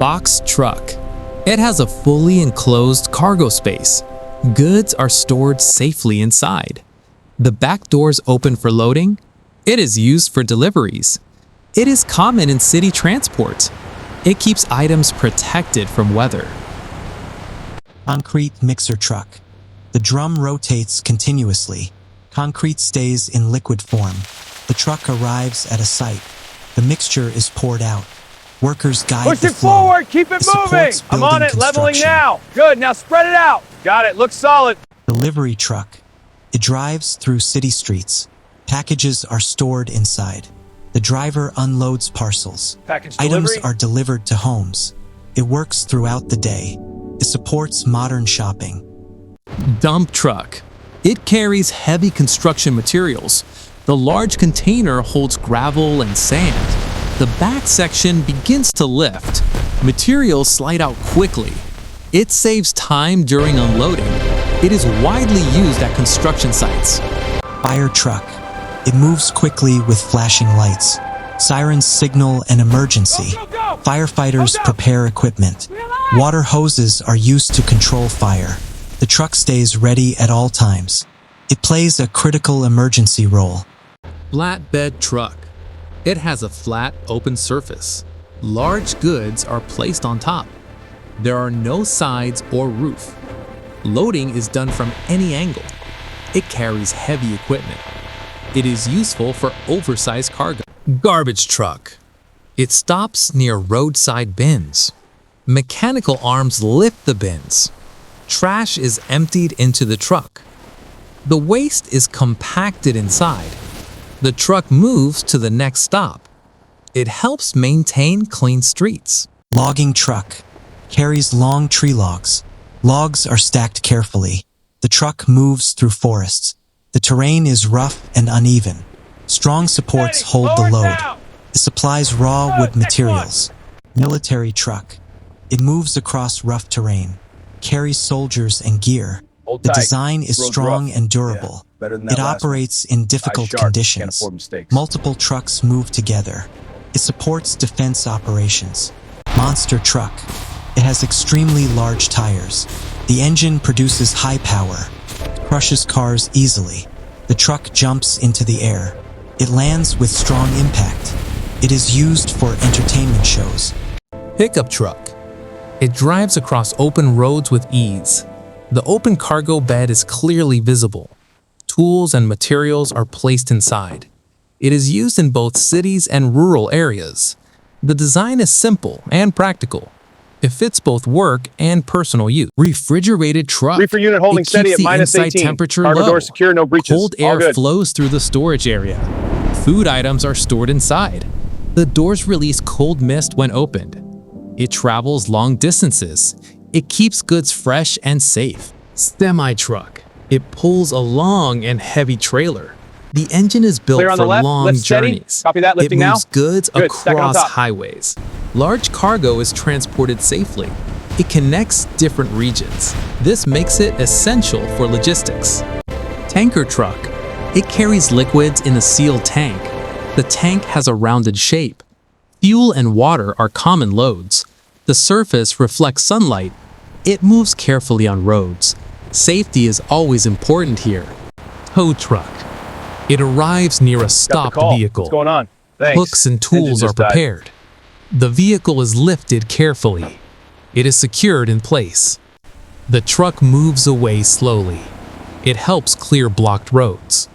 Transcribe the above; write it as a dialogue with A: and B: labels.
A: Box truck. It has a fully enclosed cargo space. Goods are stored safely inside. The back doors open for loading. It is used for deliveries. It is common in city transport. It keeps items protected from weather.
B: Concrete mixer truck. The drum rotates continuously. Concrete stays in liquid form. The truck arrives at a site. The mixture is poured out. Workers guide
C: Push
B: the
C: it
B: flow.
C: forward, keep it moving. I'm on it, leveling now. Good, now spread it out. Got it, looks solid.
B: Delivery truck. It drives through city streets. Packages are stored inside. The driver unloads parcels.
C: Package
B: Items
C: delivery.
B: are delivered to homes. It works throughout the day. It supports modern shopping.
A: Dump truck. It carries heavy construction materials. The large container holds gravel and sand. The back section begins to lift. Materials slide out quickly. It saves time during unloading. It is widely used at construction sites.
B: Fire truck. It moves quickly with flashing lights. Sirens signal an emergency. Firefighters prepare equipment. Water hoses are used to control fire. The truck stays ready at all times. It plays a critical emergency role.
A: Flatbed truck. It has a flat, open surface. Large goods are placed on top. There are no sides or roof. Loading is done from any angle. It carries heavy equipment. It is useful for oversized cargo. Garbage truck. It stops near roadside bins. Mechanical arms lift the bins. Trash is emptied into the truck. The waste is compacted inside. The truck moves to the next stop. It helps maintain clean streets.
B: Logging truck. Carries long tree logs. Logs are stacked carefully. The truck moves through forests. The terrain is rough and uneven. Strong supports hold the load. It supplies raw wood materials. Military truck. It moves across rough terrain. Carries soldiers and gear. The design is strong and durable. It operates in difficult conditions. Multiple trucks move together. It supports defense operations. Monster truck. It has extremely large tires. The engine produces high power. It crushes cars easily. The truck jumps into the air. It lands with strong impact. It is used for entertainment shows.
A: Pickup truck. It drives across open roads with ease. The open cargo bed is clearly visible. Tools and materials are placed inside. It is used in both cities and rural areas. The design is simple and practical. It fits both work and personal use. Refrigerated truck.
C: Reefer unit holding
A: It
C: steady
A: keeps
C: at
A: the
C: minus
A: inside
C: 18.
A: temperature
C: Cargo
A: low.
C: door secure, no breaches.
A: Cold
C: All
A: air
C: good.
A: flows through the storage area. Food items are stored inside. The doors release cold mist when opened. It travels long distances. It keeps goods fresh and safe. Semi-truck. It pulls a long and heavy trailer. The engine is built
C: Clear on
A: for
C: the left,
A: long
C: lift steady.
A: journeys.
C: Copy that, lifting
A: it
C: now.
A: moves goods
C: Good, stack it on
A: across
C: top.
A: highways. Large cargo is transported safely. It connects different regions. This makes it essential for logistics. Tanker truck. It carries liquids in a sealed tank. The tank has a rounded shape. Fuel and water are common loads. The surface reflects sunlight. It moves carefully on roads. Safety is always important here. Tow truck. It arrives near a
C: Got the
A: stopped
C: call.
A: vehicle.
C: What's going on? Thanks.
A: Hooks and
C: Engine
A: tools are
C: just died.
A: prepared. The vehicle is lifted carefully. It is secured in place. The truck moves away slowly. It helps clear blocked roads.